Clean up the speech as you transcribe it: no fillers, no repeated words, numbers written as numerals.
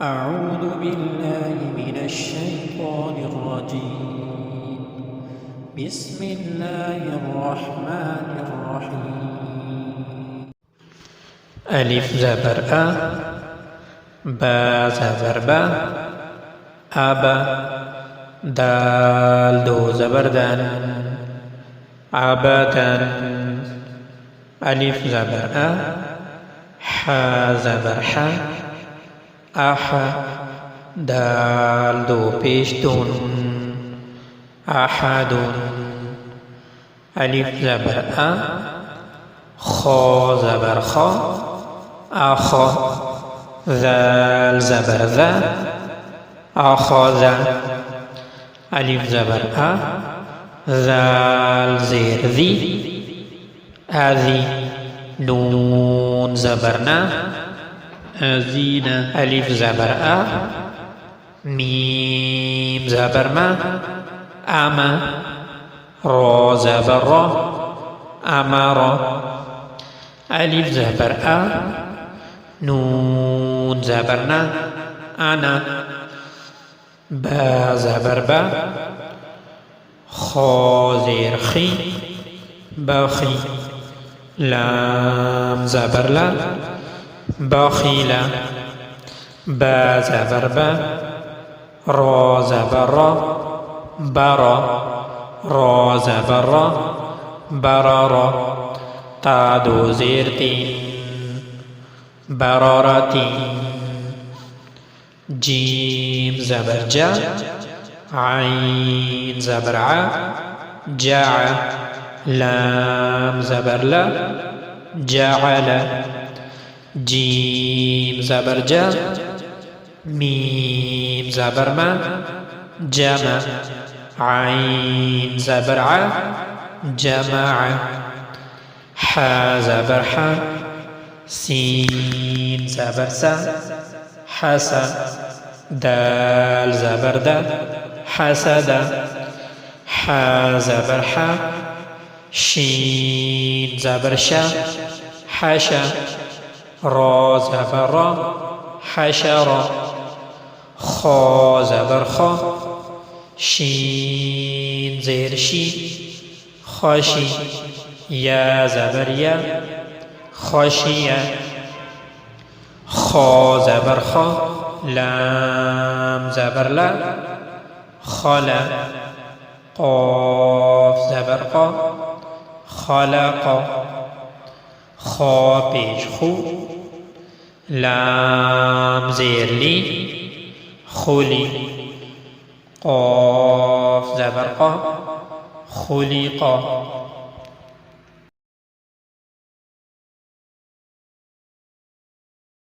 أعوذ بالله من الشيطان الرجيم. بسم الله الرحمن الرحيم. ألف زبر أ، با زبر با، أبا، دال دو زبر دان، عبدا. ألف زبر أ، حا زبر حا، أحا، دال دو پیش دون، أحد. ألف زبر أ، خا زبر خا، أخا، ذال زبر ذا، أخذ. ألف زبر أ، ذال زير ذي، أذي. نون زبرنا، أزينا. ألف زبر أ، ميم زبر ما، أما. را زبر را، أمر. ألف زبر أ، نون زبرنا، أنا. با زبر با، خا زير خي، بخي. لام زبر لا، بخيلا. با زبر با، را زبر را، برا. را زبر را، برارا. تا دو زير تين، برارتين. جيم زبر جا، عين زبر ع، جع. لام زبر لا، جعل. جيم زبر جا، ميم زبر ما، جمع. عين زبر ع، جمع. حا زبر حا، سين زبر سا، حسا. دال زبر دا، حسد. حا زبر حا، شين زبر شا، حشا. را زبر را، حشر. خا زبر خا، شين زير شي، خشي. يا زبر يا، خشية. خا زبر خا، لام زبر لا، خلا. قاف زبر قا، خلق. خا پیش خو، لام زیر لی، خلی. قاف زبر قا، خلق.